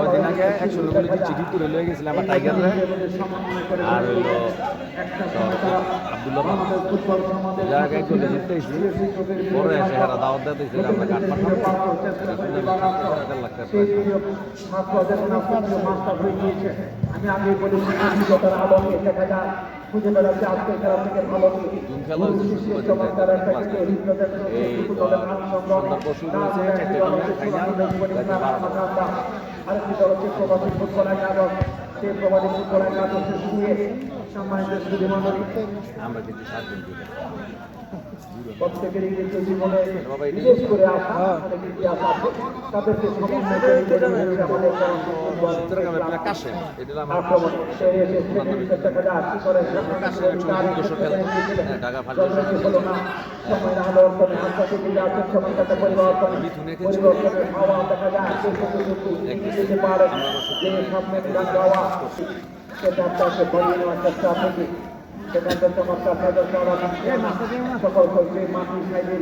কয়দিন আগে 100 লোক চিঠি তুলে লয়ে গেছিলাম আমার টাইগারে আর হইলো আব্দুল্লাহ জায়গায় চলে যেতেছি পরে এসে এরা দাওয়াত দিতেছিল আমরা কাঠ পাঠাবো আমি আগে বলেছি আধুনিকতার আলোকে দেখা যায় খুঁজে বেড়াচ্ছে আজকে খেলা থেকে ভালো চমৎকার একটা আরেকটি দল হচ্ছে প্রবাসী ফুটবল একাদশ সেই প্রবাসী ফুটবল একাদশের শুয়ে সম্মানিত সুধী মণ্ডলী আমরা কিন্তু 7 দিন প্রত্যেকেরই কিন্তু জীবনে বিশেষ করে আসা অনেক ইতিহাস আছে তাদেরকে সমন্বয় করে আক্রমণ সেরে এসে দেখা যায় কি করে হলো না সময় না হলো হাতটা থেকে যাচ্ছে সময়টাতে পরিবর্তনের হাওয়া দেখা যায় যেতে পারে যে সামনে গান গাওয়া সেটা আপনাকে ভরিয়ে নেওয়ার চেষ্টা থেকে সেখানে চমৎকার সকল যে মাটি সাইডে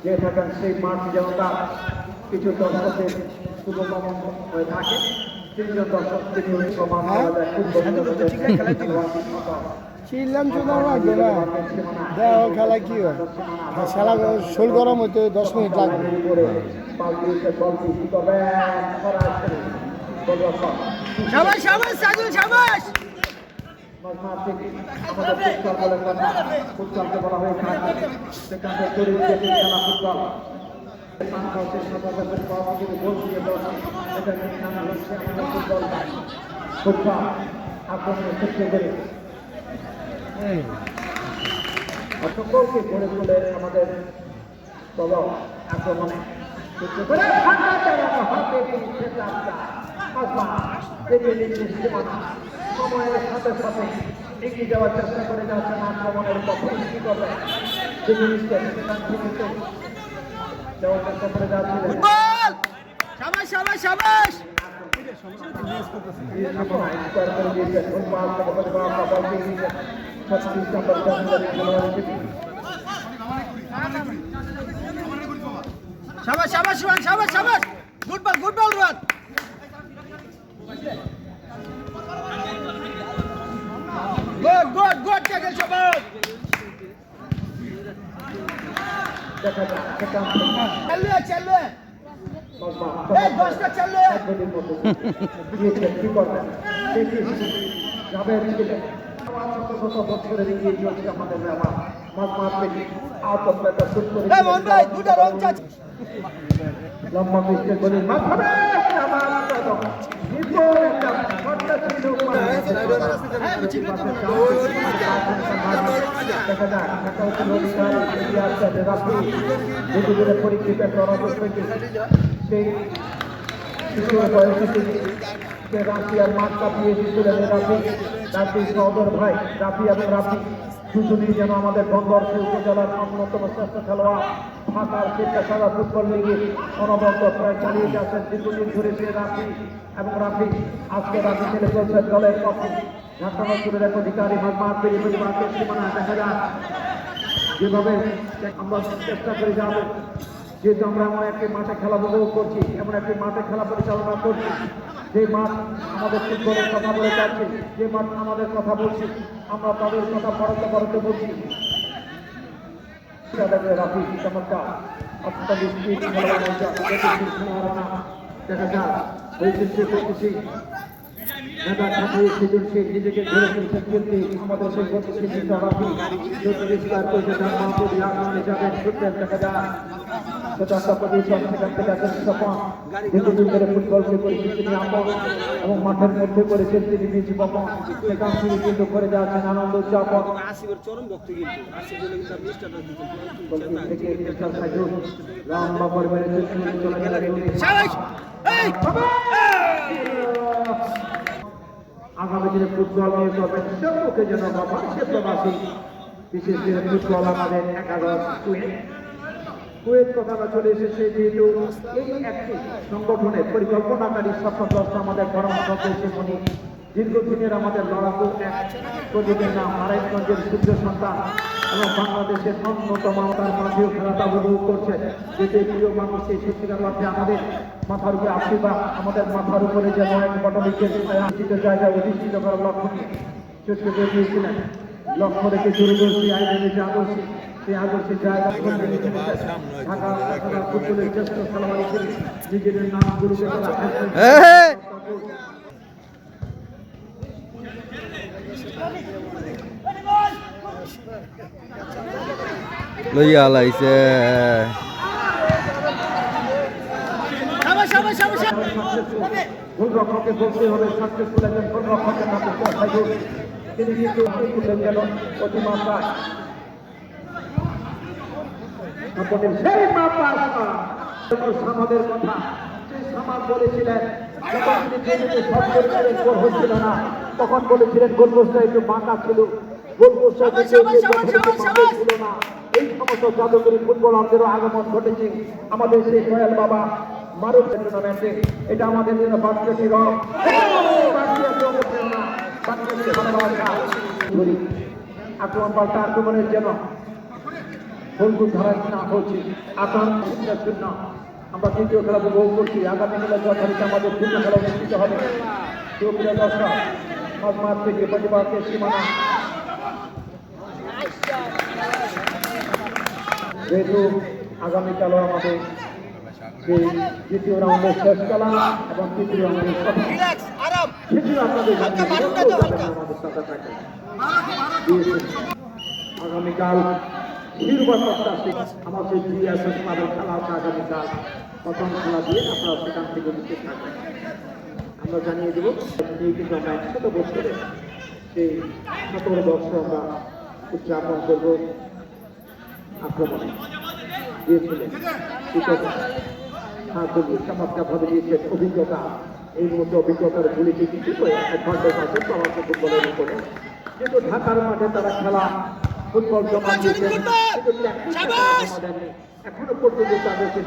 যে থাকেন সেই মাটি যেন তার কিছু দর্শকের শুভকামন হয়ে থাকে তিনজন দর্শক তিনি সমান চিনলাম শুধু লাগবে না দেখো খেলা কি হয় খেলা শোল গরম হইতে 10 মিনিট লাগবে শাবাশ শাবাশ সাজু শাবাশ ফুটবলকে বলা হয়ে থাকে সেখানে খেলা ফুটবল ফুটবল আক্রমণের ক্ষেত্রে করে সকলকে গড়ে তোলে আমাদের দল আক্রমণে সময়ের সাথে সাথে এগিয়ে যাওয়ার চেষ্টা করে যাচ্ছেন আক্রমণের পথে কি করবে যে জিনিসটা যাওয়ার চেষ্টা করে যাচ্ছিলেন good ball Rohan good tackle Shabbat चल ए दोस्त चल কি করবেন দেখি যাবে শত বছরের এগিয়ে চলছে আমাদের ব্যাপার লম্বা পিস্টের বলি পরীক্ষিত সেই রাশিয়ার মাঠ কাঁপিয়ে দিচ্ছিলেন রাফি সহদর ভাই রাফি এবং রাফি দুজনেই যেন আমাদের বন্দরকে উপজেলার অন্যতম শ্রেষ্ঠ খেলোয়াড় ঢাকার শিক্ষা ফুটবল লিগে অনবরত প্রায় চালিয়ে যাচ্ছেন দীর্ঘদিন ধরে সে রাফি এবং রাফি আজকে রাফি ছেলে চলছে দলের পক্ষে ঢাকা নগরের এক অধিকারী সীমানা দেখা যায় যেভাবে আমরা চেষ্টা করে যাবো যেহেতু আমরা এমন একটি মাঠে খেলা উপভোগ করছি এমন একটি মাঠে খেলা পরিচালনা করছি যে মাঠ আমাদের ফুটবলের কথা বলে যাচ্ছে যে মাঠ আমাদের কথা বলছি আমরা তাদের কথা পড়তে বলছি রাফি চমৎকার দেখা যায় করতেছি নেতা ঠাকুর সৃজনশীল নিজেকে ধরে ফেলতে আমাদের সেই গতিশীল রাফি পরিষ্কার করেছে তার মাহবুব আক্রমণে যাবেন ছুটতেন দেখা যায় এবং মাঠের মধ্যে করেছেন তিনি নিজ বপন সেখান থেকে কিন্তু করে যাচ্ছেন আনন্দ উদযাপন আগামী দিনে ফুটবল নিয়ে করবেন সম্মুখে যেন বাবা সে প্রবাসী বিশেষ করে ফুটবল আমাদের একাদশ কুয়েত কথাটা চলে এসেছে যেহেতু এই একটি সংগঠনের পরিকল্পনাকারী স্বপ্নগ্রস্ত আমাদের পরামর্শমণি দীর্ঘদিনের আমাদের লড়াকু এক প্রজেক্টের নাম নারায়ণগঞ্জের সূর্য সন্তান এবং বাংলাদেশের অন্যতম তার মাঝেও খেলাটা উপভোগ করছে। যেটি প্রিয় মানুষকে সত্যিকার অর্থে আমাদের মাথার উপরে আশীর্বাদ, আমাদের মাথার উপরে যেন এক বটলিকের আশিত জায়গায় অধিষ্ঠিত করার লক্ষ্য নিয়ে চেষ্টা করে দিয়েছিলেন। লক্ষ্য রেখে দূরদর্শী আয়োজনে যে আদর্শ, সেই আদর্শের জায়গা ঢাকা ফুটবলের শ্রেষ্ঠ খেলোয়াড় হিসেবে নিজেদের নামগুলোকে লইয়া লাইছে গোলরক্ষককে বলতে হবে সাকসেসফুল একজন গোলরক্ষকের নাম তিনি কিন্তু তুললেন যেন অতিমাত্রায় সেই সামাদের কথা সেই সামাদ বলেছিলেন যখন তিনি গোল হচ্ছিল না তখন বলেছিলেন গোলপোস্টটা একটু বাঁকা ছিল, গোলপোস্টটা ছিল না। এই সমস্ত জাদুকরী ফুটবলারদেরও আগমন ঘটেছে আমাদের সেই দয়াল বাবা মারুফ টুর্নামেন্টে। এটা আমাদের জন্য বাচ্চাটি রব আক্রমণ পাল্টা আক্রমণের জন্য গোলগুল ধারা না হচ্ছে আক্রমণ শূন্য। আমরা তৃতীয় খেলা উপভোগ করছি। আগামীকালে যথারীতি আমাদের তৃতীয় খেলা অনুষ্ঠিত হবে। প্রিয় দর্শক, মাঝ থেকে প্রতিবাদের সীমানা যেহেতু আগামীকালও আমাদের সেই দ্বিতীয় রাউন্ডের শেষ খেলা এবং তৃতীয় রাউন্ডের আগামীকাল আমাদের খেলা আছে আগামীকাল প্রথম খেলা দিয়ে আপনারা সেখান থেকে নিতে থাকবেন। আমরা জানিয়ে দেবো কিন্তু আমরা একসাথে বসে সেই 17 আমরা উদযাপন করবো আক্রমণে দিয়েছিলেন চমৎকার ভাবে দিয়েছেন অভিজ্ঞতা। এই মুহূর্তে অভিজ্ঞতার গুলিতে কিছু অ্যাডভান্টেজ আছে সমস্ত ফুটবলের উপরে, কিন্তু ঢাকার মাঠে তারা খেলা ফুটবল জমা দিয়েছেন এখনো পর্যন্ত তাদেরকে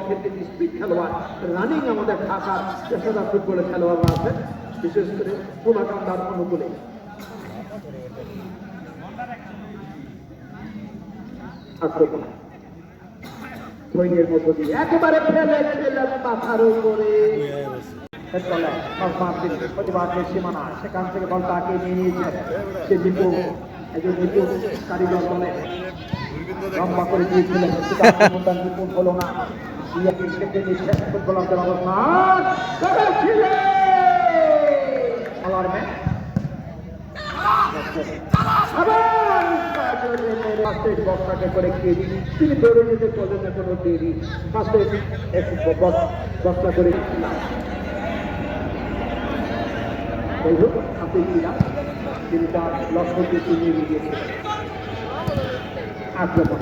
টেকনিক স্পিড খেলোয়াড় রানিং আমাদের ঢাকার পেশাদার ফুটবলের খেলোয়াড়রা আছেন, বিশেষ করে পুনাকান্দার অনুকূলে। আক্রমণ মধ্য দিয়ে একেবারে মাথার উপরে প্রতিবাদের সীমানা, সেখান থেকে বল তাকে নিয়ে নিয়েছেন সে জিপু, একজন জিপু কারিগর বলে লম্বা করে দিয়েছিলেন, জিপু হলো না। ফুটবলারদের অবস্থান বক্সাকে করে কেজি তিনি দৌড়ে যেতে চলবেন না কোনো দেরি ফার্স্টে বক্সা করে যাই হোক আপনি তিনি তার লক্ষ্যকে চিনিয়ে দিয়েছেন। আক্রমণ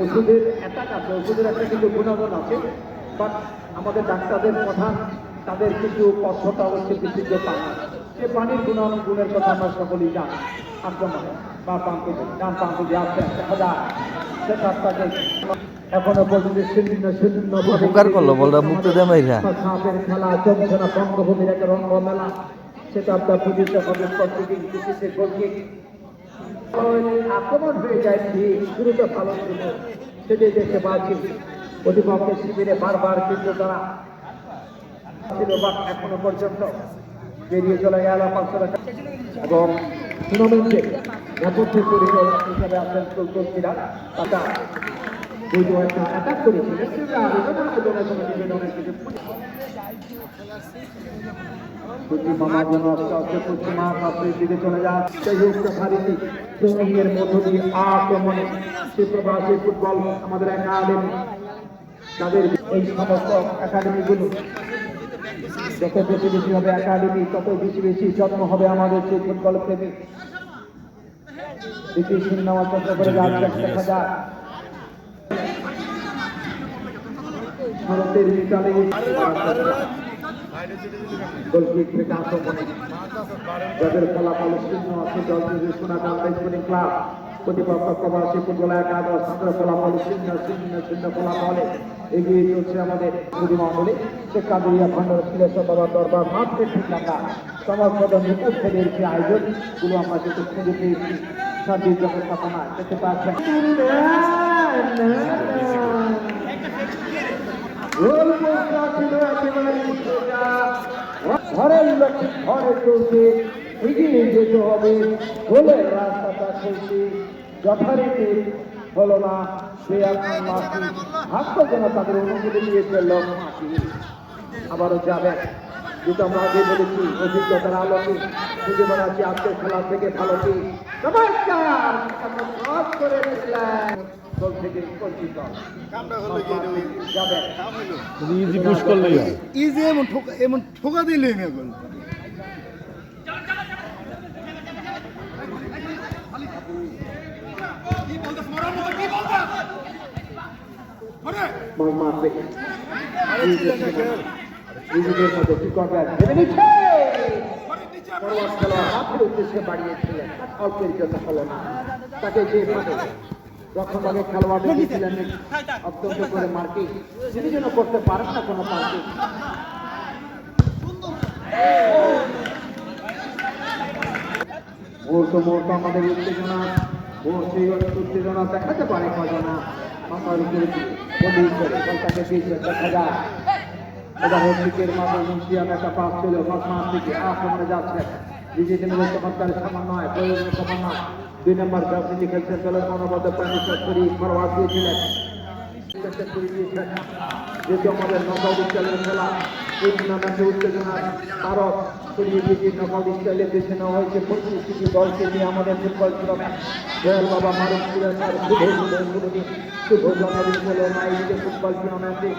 ওষুধের অ্যাটাক আছে, ওষুধের একটা কিন্তু গুণাগুণ আছে, বাট আমাদের ডাক্তারদের কথা তাদের কিছু পথটা হচ্ছে বিশুদ্ধ পানি। সে পানির গুণের কথা আমরা সকলেই জানি। আক্রমণে বা প্রান্তে ডান প্রান্তে যে আসছে দেখা সে রাস্তাকে এখনো পর্যন্ত শূন্য উপকার করলো বলরা মুক্তি দে মাইরা সাপের খেলা চলছে না, বঙ্গভূমির একটা রঙ্গ মেলা। সেটা আপনার বুঝতে হবে প্রতিদিন কিছুতে গোলকিক আক্রমণ হয়ে যায় ঠিক শুরুতে ভালো ছিল, সেটাই দেখতে পাচ্ছি প্রতিপক্ষের শিবিরে বারবার কিন্তু তারা ছিল বা এখনো পর্যন্ত বেরিয়ে চলে গেল 500 টাকা। এবং টুর্নামেন্টে নেপথ্যের পরিচালক হিসাবে আছেন কলকাতা টাকা দুটো একটা অ্যাটাক করেছিলেন, সেটা নিবেদনের কিছু মামার জন্য পশ্চিমা শাস্ত্রের দিকে চলে যান। সেই হারিতে ট্রেনিংয়ের মধ্য দিয়ে আক্রমণে সে প্রবাসী ফুটবল আমাদের একাডেমি, তাদের এই সমস্ত একাডেমিগুলো যত বেশি বেশি হবে একাডেমি তত বেশি বেশি জন্ম হবে আমাদের সেই ফুটবল প্রেমী। দ্বিতীয় সিনেমা চর্চা করে দেখা যায় ভারতের বিকালে গোলকিক থেকে আক্রমণে যাদের ফলাফল শূন্য আছে দল সোনাকান্ত স্পোর্টিং ক্লাব, প্রতিপক্ষ প্রবাসী ফুটবল একাদশ ফলাফল 0-0 ফলাফলে এগিয়ে চলছে আমাদের মন্ডলী শেখ কাদুরিয়া ভান্ডার ছিলেন বাবার দরবার মাঠে ঠিক আমরা সমাজপদ নিকট খেলের যে আয়োজনগুলো আমরা কিন্তু খুঁজে পেয়েছি সার্বিক ব্যবস্থাপনা দেখতে পাচ্ছেন ঘরের লক্ষ্যে ঘরে চলছে এগিয়ে যেতে হবে গোলের রাস্তাটা চলছে যথারীতি হলো না সে আপনার মাসি ভাগ্য যেন তাদের অনুমতি দিয়েছে লোক মাসি আবারও যাবেন যেটা আমরা আগে বলেছি অভিজ্ঞতার আলোকে খুঁজে বেড়াচ্ছি আজকের খেলা থেকে ভালো কি নমস্কার করে দিলেন দল থেকে পরিচিত যাবেন ইজি পুশ করলেই হয় ইজি এমন ঠোকা দিলে এখন মারবে নিজেদের মধ্যে কি করবে ভেবে নিচ্ছে পরোয়ার খেলোয়াড় মাঠের উদ্দেশ্যে বাড়িয়েছিলেন অল্পের জন্য হলো না তাকে যেভাবে প্রথমভাগে খেলোয়াড় দিয়েছিলেন অত্যন্ত করে মার্কিং তিনি যেন করতে পারেন না কোনো মার্কিং মুহূর্ত মুহূর্ত আমাদের উত্তেজনা সেই উত্তেজনা দেখাতে পারে কজনা আমার উপরে বলিয়ে করে বলটাকে দিয়েছে দেখা যায় এবার হচ্ছিকের মাঝে মুন্সিয়ান একটা পাস ছিল মাঠ থেকে আক্রমণে যাচ্ছে নিজেদের মধ্যে চমৎকার সমন্বয় প্রয়োজনীয় সমন্বয় 2 নম্বর জার্সি খেলছেন দলের অনবদ্য প্রাণীশ্বর করি ফরওয়ার্ড দিয়েছিলেন যেহেতু আমাদের নকআউট স্টাইলের খেলা এই টুর্নামেন্টে উত্তেজনা ভারত ছড়িয়ে দিয়ে নকআউট স্টাইলে বেছে নেওয়া হয়েছে 25টি দলকে নিয়ে আমাদের ফুটবল টুর্নামেন্ট জয়াল বাবা মারুফ স্যার শুভ জন্মদিন বলে আয়োজিত ফুটবল টুর্নামেন্টে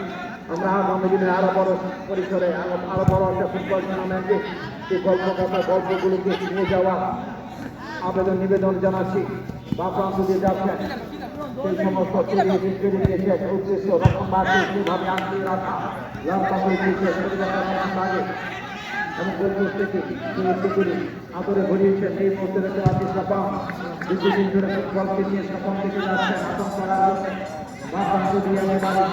আমরা আগামী দিনে আরো বড় পরিসরে আরো বড় একটা ফুটবল টুর্নামেন্টে সেই গল্পগুলোকে নিয়ে যাওয়া আবেদন নিবেদন জানাচ্ছি বা প্রান্ত দিয়ে যাচ্ছেন সেই সমস্ত উদ্দেশ্য রকম বাড়ছে সেভাবে আঁকিয়ে রাখা এবং পরিবেশ থেকে করে আদরে ভরিয়েছেন এই মুহূর্তে রেখে আছি সাপাম দীর্ঘদিন ধরে ফুটবলকে নিয়ে সাপাম থেকে যাচ্ছেন আতঙ্ক করার বা প্রান্ত দিয়ে আমি বাড়ি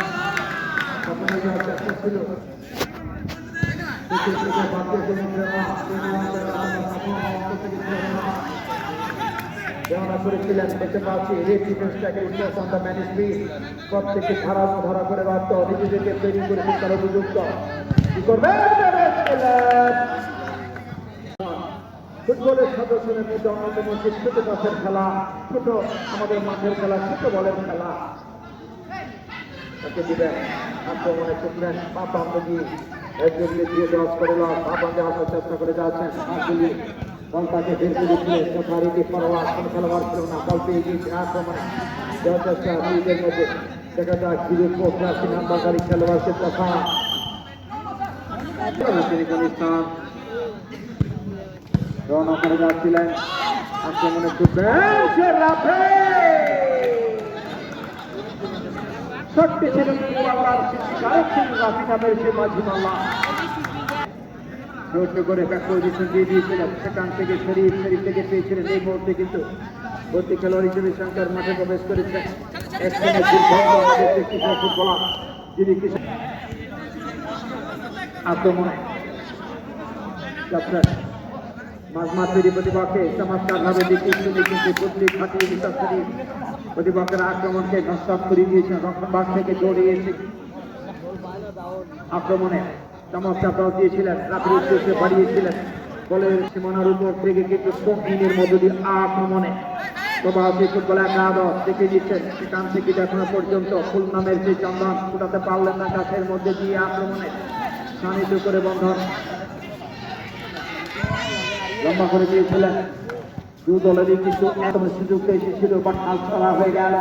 স্বপ্নে যাওয়ার চেষ্টা ছিল করেছিলেন দেখতে পাচ্ছি প্রত্যেককে ধরা করে রাখত নিজেদেরকে তৈরি করেছে তারা উপযুক্ত কি করবে ফুটবলের সদস্যদের মধ্যে অন্যতম ছোট গাছের খেলা ছোট আমাদের মাঠের খেলা ছোট বলের খেলা তাকে দিবেন আক্রমণে ছুটলেন বাপাম্বি একজনকে দিয়ে দশ করে বাপাম্বি আসার চেষ্টা করে যাচ্ছেন বল তাকে বের করে দিলে যথারীতি ফরওয়ার্ড কোনো খেলোয়াড় ছিল না বল পেয়ে গিয়েছে আক্রমণে দেওয়ার চেষ্টা নিজেদের মধ্যে দেখা যাক ধীরে পৌঁছে নাম্বারকারী খেলোয়াড়ের কথা স্থান রওনা করে যাচ্ছিলেন আক্রমণে ছুটবেন সত্যি ছিলেন রাফি নামের সে মাঝি মাল্লা ছোট্ট করে ব্যাক পজিশন দিয়ে দিয়েছিলেন সেখান থেকে শরীফ থেকে পেয়েছিলেন এই মুহূর্তে কিন্তু ভর্তি খেলোয়াড় হিসেবে শঙ্কর মাঠে প্রবেশ করেছেন ফুটবলার যিনি কিছু আক্রমণে মাঝমাঠ তৈরি প্রতিপক্ষে চমৎকার ভাবে কিন্তু বুদ্ধি খাটিয়ে বিশ্বস্তরী প্রতিপক্ষের আক্রমণকে নষ্ট করে দিয়েছেন রক্ষণভাগ থেকে জড়িয়েছে আক্রমণে চমৎকার দল দিয়েছিলেন রাতের উদ্দেশ্যে বাড়িয়েছিলেন বলের সীমানার উপর থেকে কিন্তু স্পোকিনের মধ্য দিয়ে আক্রমণে প্রবাসী ফুটবল একাদশ দেখে দিচ্ছেন সেখান থেকে এখনো পর্যন্ত ফুল নামের সেই চন্দন ফুটাতে পারলেন না গাছের মধ্যে দিয়ে আক্রমণে শানিত করে বন্ধন লম্বা করে দিয়েছিলেন দু দলেরই কিন্তু একদম সুযোগ এসেছিল বা ঢাল ছড়া হয়ে গেল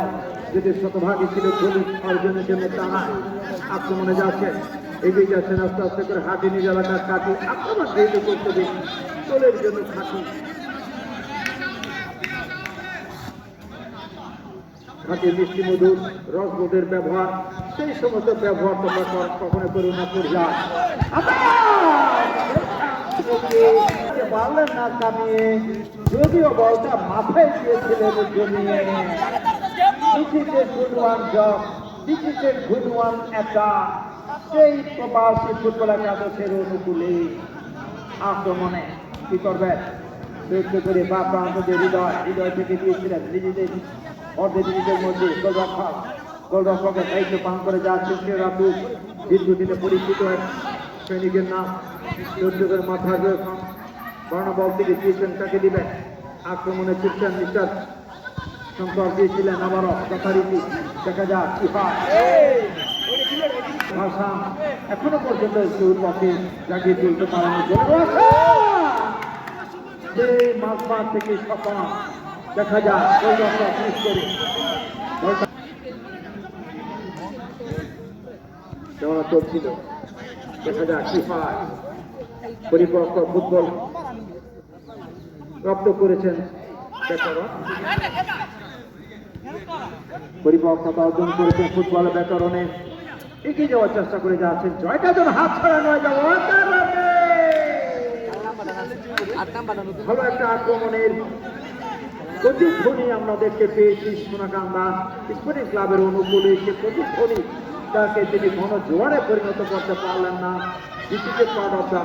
যেটি শতভাগই ছিল গণিত অর্জনের জন্য টানা আক্রমণে যাচ্ছে এগিয়ে যাচ্ছেন আস্তে আস্তে করে হাতি নিজ এলাকার কাটি আক্রমণ যেহেতু করতে দিন দলের জন্য খাটি খাটি মিষ্টি মধুর রসবোধের ব্যবহার সেই সমস্ত ব্যবহার তোমরা কখনো করো না পর্যায়ে পারলেন না কামিয়ে যদিও বলটা মাথায় দিয়েছিলেন জমিয়ে ডিজিটের গুণওয়ান একটা সেই প্রবাসী ফুটবল একাদশের অনুকূলে আক্রমণে কি করবেন চেষ্টা করে বা প্রান্ত যে হৃদয় থেকে দিয়েছিলেন নিজেদের অর্ধের মধ্যে গোলরক্ষকের দায়িত্ব পালন করে যাচ্ছে রাতু দীর্ঘদিনে পরিচিত সৈনিকের নাম চৌদ্দের মাথায় বর্ণবল থেকে দিয়েছেন তাকে দিবেন আক্রমণে ছুটছেন মিস্টার শঙ্কর দিয়েছিলেন আবারও যথারীতি দেখা যাক কি হয় ভাষা এখনো পর্যন্ত কেউর পক্ষে জাগিয়ে তুলতে পারেনি সেই মাঝমাঠ থেকে সফল দেখা যাক গোলরক্ষক মিস করে দেওয়া চলছিল দেখা যাক কি হয় পরিপক্ক ফুটবল প্রাপ্ত করেছেন পরিপক্কতা অর্জন করেছেন ফুটবল ব্যাকরণে এগিয়ে যাওয়ার চেষ্টা করে যাচ্ছেন জয়টা যেন হাত ছাড়া নয় ভালো একটা আক্রমণের প্রতিধ্বনি আমরা দেখতে পেয়েছি সোনাকান্দা স্পোর্টিং ক্লাবের অনুকূলে সে প্রতিধ্বনি তাকে তিনি ঘন জোয়ারে পরিণত করতে পারলেন না ডিজিটাল পার্ট অফ দ্য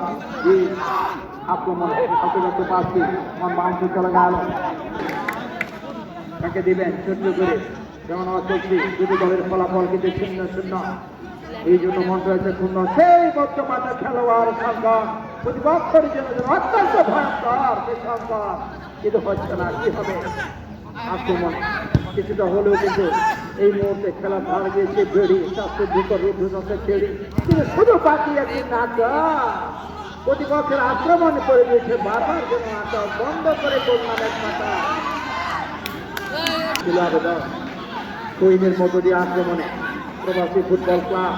আক্রমণ অন্তর্গত পাচ্ছি আমার বাউন্সে চলে গেল তাকে দিবেন ছোট্ট করে যেমন আমার চলছি দুটি দলের ফলাফল কিন্তু 0-0 এই জন্য মন রয়েছে শূন্য সেই বর্তমানে খেলোয়াড় সংখ্যা প্রতিপক্ষের জন্য অত্যন্ত ভয়ঙ্কর সে সংখ্যা কিন্তু হচ্ছে না কি হবে আক্রমণ কিছুটা হলেও কিন্তু এই মুহূর্তে খেলা ধার গিয়েছে বেড়ি স্বাস্থ্য দ্রুত রুদ্ধ খেলি কিন্তু শুধু বাকি একটি নাটক প্রতিপক্ষের আক্রমণ করে দিয়েছে বারবার যেন নাটক বন্ধ করে করলাম এক মাথা কুইনের মধ্য দিয়ে আক্রমণে প্রবাসী ফুটবল ক্লাব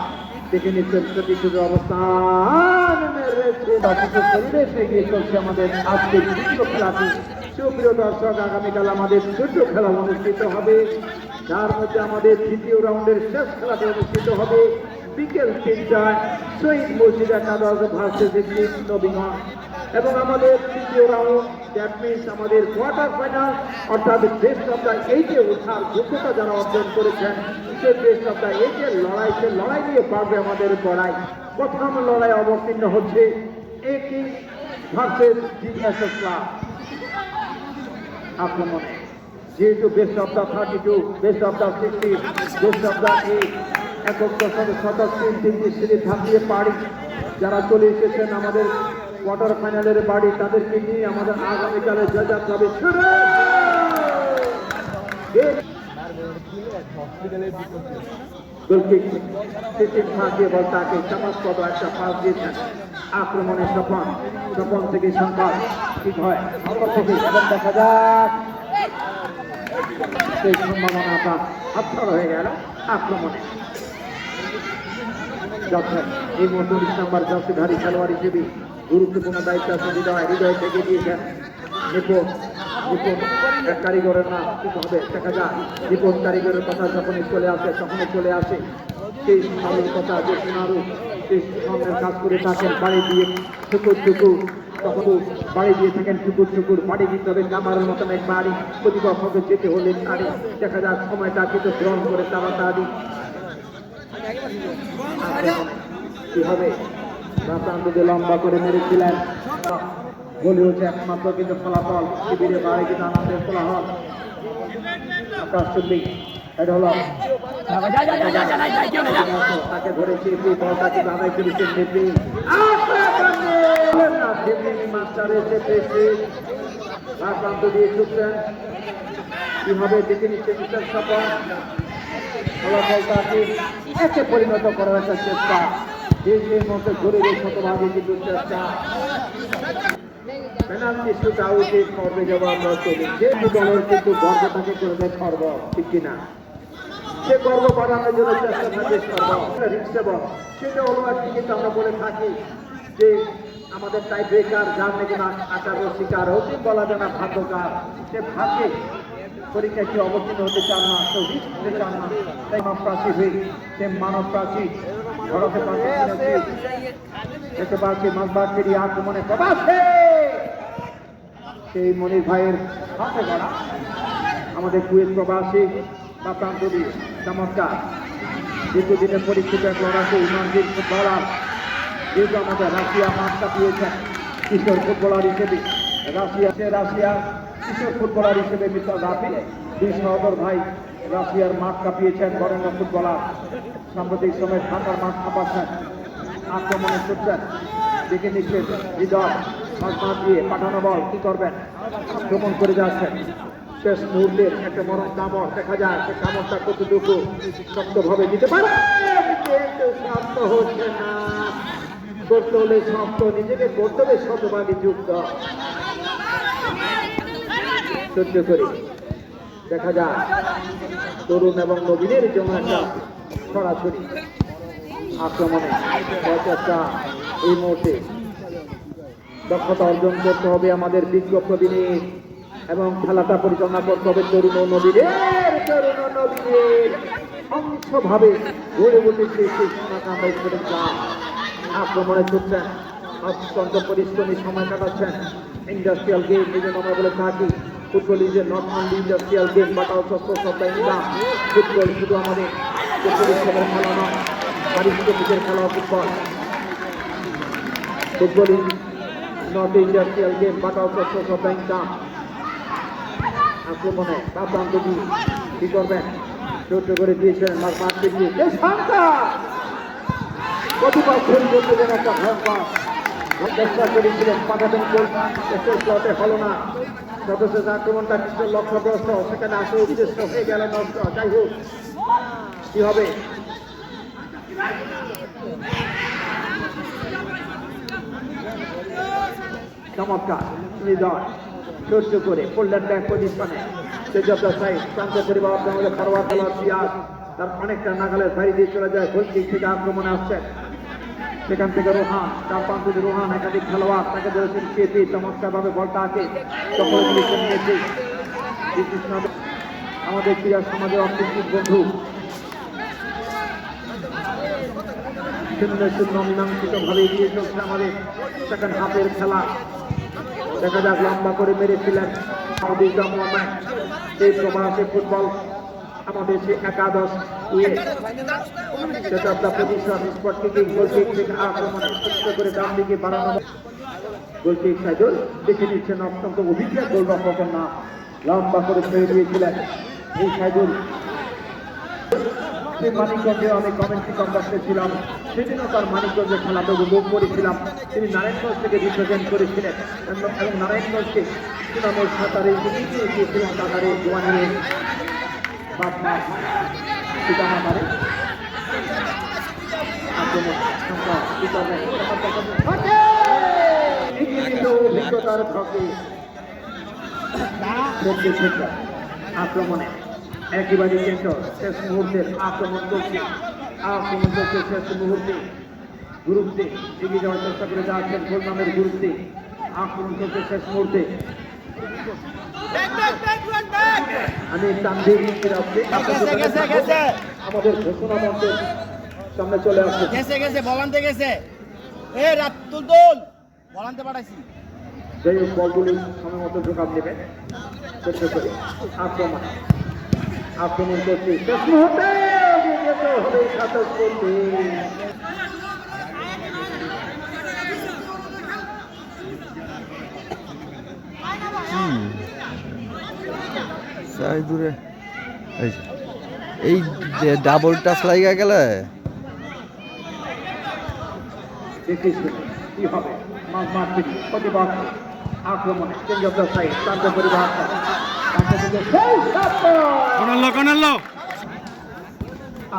দেখে নিচ্ছেন প্রতিকূল অবস্থান পরিবেশ এগিয়ে চলছে আমাদের আজকের দ্বিতীয় খেলাটি সুপ্রিয় দর্শক আগামীকাল আমাদের ছোট খেলা অনুষ্ঠিত হবে যার মধ্যে আমাদের তৃতীয় রাউন্ডের শেষ খেলাটি অনুষ্ঠিত হবে বিকেল 3টায় শহীদ মসজিদ একাদশ ভার্সেস নবীগঞ্জ এবং আমাদের তৃতীয় রাউন্ড দ্যাট মিনস আমাদের কোয়ার্টার ফাইনাল অর্থাৎ বেস্ট অফ দ্য 8-এ ওঠার যোগ্যতা যারা অর্জন করেছেন সেই বেস্ট অফ দ্য 8-এর লড়াই নিয়ে পারবে আমাদের লড়াই প্রথম লড়াই অবতীর্ণ হচ্ছে এটি ভার্সেস জিএসএস ক্লাব আক্রমণে যেহেতু best of the 32 best of the 60 best of the 8 একক সদস্য তিনটি সিরিজ থামিয়ে পারি যারা চলে এসেছেন আমাদের কোয়ার্টার ফাইনালের বাড়ি তাদেরকে নিয়ে আমাদের আগামীকালে জয়যাত্রা শুরু আক্রমণের স্বপন থেকে সংখ্যা ঠিক হয় দেখা যাক সেই সম্ভাবনাটা হাতছাড়া হয়ে গেল আক্রমণে এই মুহূর্তে 19 নম্বর জার্সিধারী খেলোয়াড় হিসেবে গুরুত্বপূর্ণ দায়িত্ব আছে হৃদয় থেকে দিয়েছেন নিপুণ কারিগরের নাম কি হবে দেখা যায় নিপুণ কারিগরের কথা যখনই চলে আসে সেই ভালোর কথা যে সোনারু সেই সামনের কাজ করে থাকেন বাড়ি দিয়ে ঠুকুর তখন বাড়ি দিয়ে থাকেন ঠুকুর বাড়ি দিতে হবে কামারের মতন এক বাড়ি প্রতিপক্ষকে যেতে হলে গাড়ি দেখা যাক সময়টা কিন্তু গ্রহণ করে তাড়াতাড়ি কি হবে প্রান্তকে লম্বা করে মেরেছিলেন বলে হচ্ছে একমাত্র কিন্তু ফলাফল শিবিরে বাড়ি কিন্তু আনন্দের ফলাফল আপনার শুনবি এটা হলো তাকে ধরেছি বলটাকে আদায় করেছেন মাস্টার এসে পেয়েছে প্রান্ত দিয়ে ছুটছেন কিভাবে দেখে নিচ্ছে মিস্টার সফল ফলাফলটাকে একে পরিণত করার একটা চেষ্টা দেশের মধ্যে গরিবের শতভাগে কিন্তু চেষ্টা পেনাল্টি শুট আউটে করবে যাবো আমরা চলি যে দলের কিন্তু গর্বটাকে করবে খর্ব ঠিক কিনা সে গর্ব বাড়ানোর জন্য চেষ্টা থাকে রিক্সেবল সেটা হলো একটি কিন্তু আমরা বলে থাকি যে আমাদের টাই ব্রেকার যার নাকি আকার শিকার হতে বলা যায় না ভাগ্যকার সে ভাগ্যে পরীক্ষায় কি অবতীর্ণ হতে চান না কেউ রিস্ক হতে চান না তাই মানবপ্রাচী হয়ে সে মানবপ্রাচী ধরাতে পারছে দেখতে পাচ্ছি মাঝবাড়ি আক্রমণে প্রবাসে সেই মনির ভাইয়ের হাতে গড়া আমাদের কুয়েত প্রবাসী বা প্রান্ত দিয়ে চমৎকার দীর্ঘদিনের পরীক্ষিত এক লড়াকু ইমানজিৎ ফুটবলার, যেহেতু আমাদের রাশিয়া মাঠ কাটিয়েছেন কিশোর ফুটবলার হিসেবে। রাশিয়া কিশোর ফুটবলার হিসেবে মিস্টার রাফি, দুই সহোদর ভাই রাশিয়ার মাঠ কাঁপিয়েছেন বরেণ্য ফুটবলার। সাম্প্রতিক সময়ে ঢাকার মাঠ কাঁপাচ্ছেন, আক্রমণে ছুটছেন, দেখে নিচ্ছেন হৃদয় মাঠ দিয়ে পাঠানো বল কি করবেন, আক্রমণ করে যাচ্ছেন। শেষ মুহূর্তের একটা বড় কামড় দেখা যায়, সে কামড়টা কতটুকু শক্তভাবে দিতে পারে, কিন্তু শক্ত হচ্ছে না। করতে হলে শক্ত, নিজেকে করতে হবে শতভাগে যুক্ত। সহ্য করি দেখা যায় তরুণ এবং নবীনের জন্য একটা সরাসরি আক্রমণে প্রচেষ্টা। এই মুহূর্তে দক্ষতা অর্জন করতে হবে আমাদের বিজ্ঞ প্রবীণের, এবং খেলাটা পরিচালনা করতে হবে তরুণ ও নবীনের অংশভাবে গড়ে উঠেছে সেই সোনাকান্দা স্পোর্টিং ক্লাব। আক্রমণে ছুটছেন, অত্যন্ত পরিশ্রমী সময় কাটাচ্ছেন। ইন্ডাস্ট্রিয়াল গেম নিজের আমরা বলে থাকি, football is a not only industrial game but also source of the income. Football শুধু আমাদের পরিশ্রমের খেলা নয়, পারিশ্রমিকের খেলা। Football is not industrial game but also source of the income. আক্রমণে প্রান্ত দিয়ে কি করবেন, ছোট করে দিয়েছেন মাঠকে দিয়ে প্রতিপক্ষের জন্য যেন একটা ভয়ঙ্কর চেষ্টা করেছিলেন, পাঠাবেন স্লটে হলো না। সদস্য আক্রমণটা কিছু লক্ষ্যগ্রস্ত, সেখানে আসলে উদ্দেশ্য হয়ে গেল নষ্ট। যাই হোক কি হবে, চমৎকার হৃদয় সহ্য করে পড়লেন ব্যাক পজিশনে। প্রান্ত পরিবার আমাদের ফরওয়ার্ড খেলোয়াড় পিয়াজ তার অনেকটা নাগালের বাইরে দিয়ে চলে যায়। গোল দিক থেকে আক্রমণে আসছেন, সেখান থেকে রোহান, তার প্রান্ত দিয়ে রোহান একাধিক খেলোয়াড় তাকে ধরেছেন কেপি, চমৎকার ভাবে বলটা আছে দখল করেছেন কেপি। আমাদের ক্রীড়া সমাজের অর্থনৈতিক বন্ধু 0-0 মীমাংসিত ভাবে এগিয়ে চলছে আমাদের সেকেন্ড হাফের খেলা। দেখা যাক, লম্বা করে মেরেছিলেন এই প্রবাসী ফুটবল আমাদের যে একাদশ আক্রমণে করে ডান দিকে বাড়ানো গোলকিক সাইদুল দেখে নিচ্ছেন অত্যন্ত অভিজ্ঞ গোলরক্ষকের নাম, লম্বা করে ছেড়ে দিয়েছিলেন এই সাইদুল। মানিকগঞ্জে আমি কমেন্ট্রি কন্ডাক্টে ছিলাম, সেদিনও তার মানিকগঞ্জের খেলাটা উপভোগ করেছিলাম। তিনি নারায়ণগঞ্জ থেকে রিপ্রেজেন্ট করেছিলেন এবং নারায়ণগঞ্জকে সুনামের সাঁতারে এগিয়ে গিয়েছিলেন কাতারে জোয়ানিয়ে বাপমা পিতামাতারে আক্রমণ অভিজ্ঞতার আক্রমণে একেবারে কেন্দ্র শেষ মুহূর্তের আক্রমণ করছে শেষ মুহূর্তে গুরুত্বে এগিয়ে যাওয়ার চেষ্টা করে যাচ্ছেন গোল নামের গুরুত্বে আক্রমণ করছে শেষ মুহূর্তে। আমি তানভীর আমাদের ঘোষণা মঞ্চের সামনে চলে আসছে, গেছে বলান্তে গেছে, এ রাতুল দোল বলান্তে পাঠাইছি। যাই হোক বলগুলি সময় মতো যোগান দেবেন চেষ্টা করে আক্রমণ করছি শেষ মুহূর্তে দূরে এই ডাবল টাচ লাগা গেলে কি হবে প্রতিবাদ আক্রমণে চেঞ্জ অফ দ্য সাইড প্রান্ত পরিবার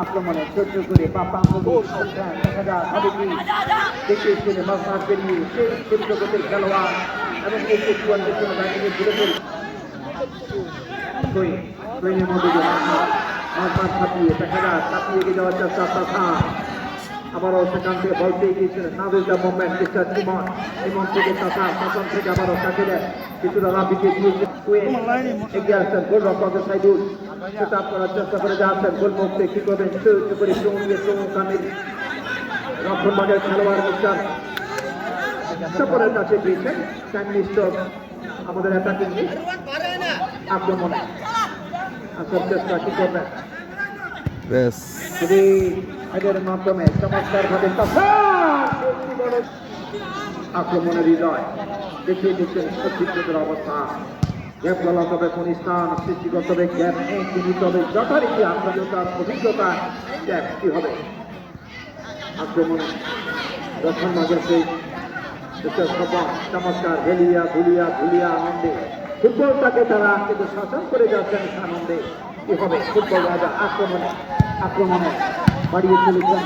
আক্রমণে ছোট্ট করে দেখা যায় হবে কি দেখে মাঠ পেরিয়ে সেই জগতের খেলোয়াড় এবং এই চুয়ান্নের জন্য ব্যাটিংয়ে ঘুরে পড়ি ট্রেনের মধ্যে মাঠ ছাপিয়ে দেখা যায় ছাপিয়ে এগিয়ে যাওয়ার চেষ্টা তথা আবারও সেখান থেকে বল পেয়ে গিয়েছিলেন নাদিল দ্য মোমেন্ট মিস্টার ইমন থেকে শাসন থেকে আবারও কাকে দেয় কিছুটা রাবিকে দিয়েছে এগিয়ে আসছেন গোল রক্ষক সাইদুল সেট আপ করার চেষ্টা করে যাচ্ছেন গোল মুক্তি কি করবেন করে চৌকামির রক্ষণভাগের খেলোয়াড় মিস্টার সকলের কাছে দিয়েছেন টাইম মিস্টার আমাদের অ্যাটাকিং আক্রমণে আসার চেষ্টা কি করবেন ব্যাস যদি এদের মাধ্যমে চমৎকার ভাবে আক্রমণের হৃদয় দেখিয়ে দিচ্ছেন সচিত্রের অবস্থা। গ্যাপ গলাতে হবে কোন স্থান সৃষ্টি করতে হবে, গ্যাপ নেই চিহ্নিত হবে যথারীতি আন্তর্জাতিক অভিজ্ঞতা গ্যাপ কি হবে আক্রমণে দর্শন মাঝে সেই চমৎকার হেলিয়া ধুলিয়া ধুলিয়া আনন্দে ফুটবলটাকে তারা কিন্তু শাসন করে যাচ্ছেন আনন্দে। কি হবে ফুটবল রাজা আক্রমণে আক্রমণে বাড়িয়ে চলেছেন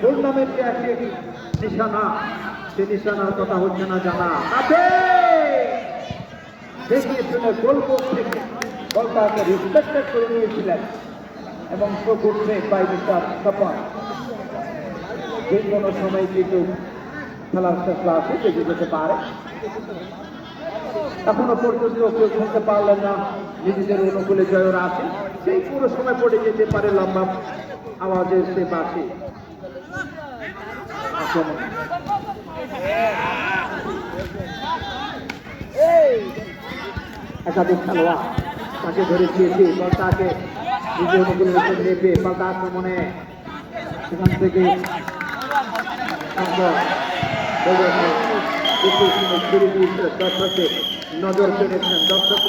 টুর্নামেন্টে একটি নিশানা, সে নিশানার কথা হচ্ছে না জানা দেখিয়েছিলেন গোল পোস্ট থেকে বলটাকে রিসপেক্টেড করে নিয়েছিলেন এবং প্রভুর বাই মিস্টার তপন যে কোনো সময় কিন্তু খেলার শেষলা আছে বেঁচে যেতে পারে। এখনো পর্যন্ত কেউ খেলতে পারলেন না, নিজেদের অনুকূলে জয়ের আছে সেই পুরো সময় পড়ে যেতে পারে লম্বা আওয়াজের সে বাসে একাধিক খেলোয়াড় তাকে ধরে দিয়েছে বলটাকে নিজের অনুকূলে নেপে পাল্টা আক্রমণে সেখান থেকে দর্শকের নজর কেড়েছেন দর্শক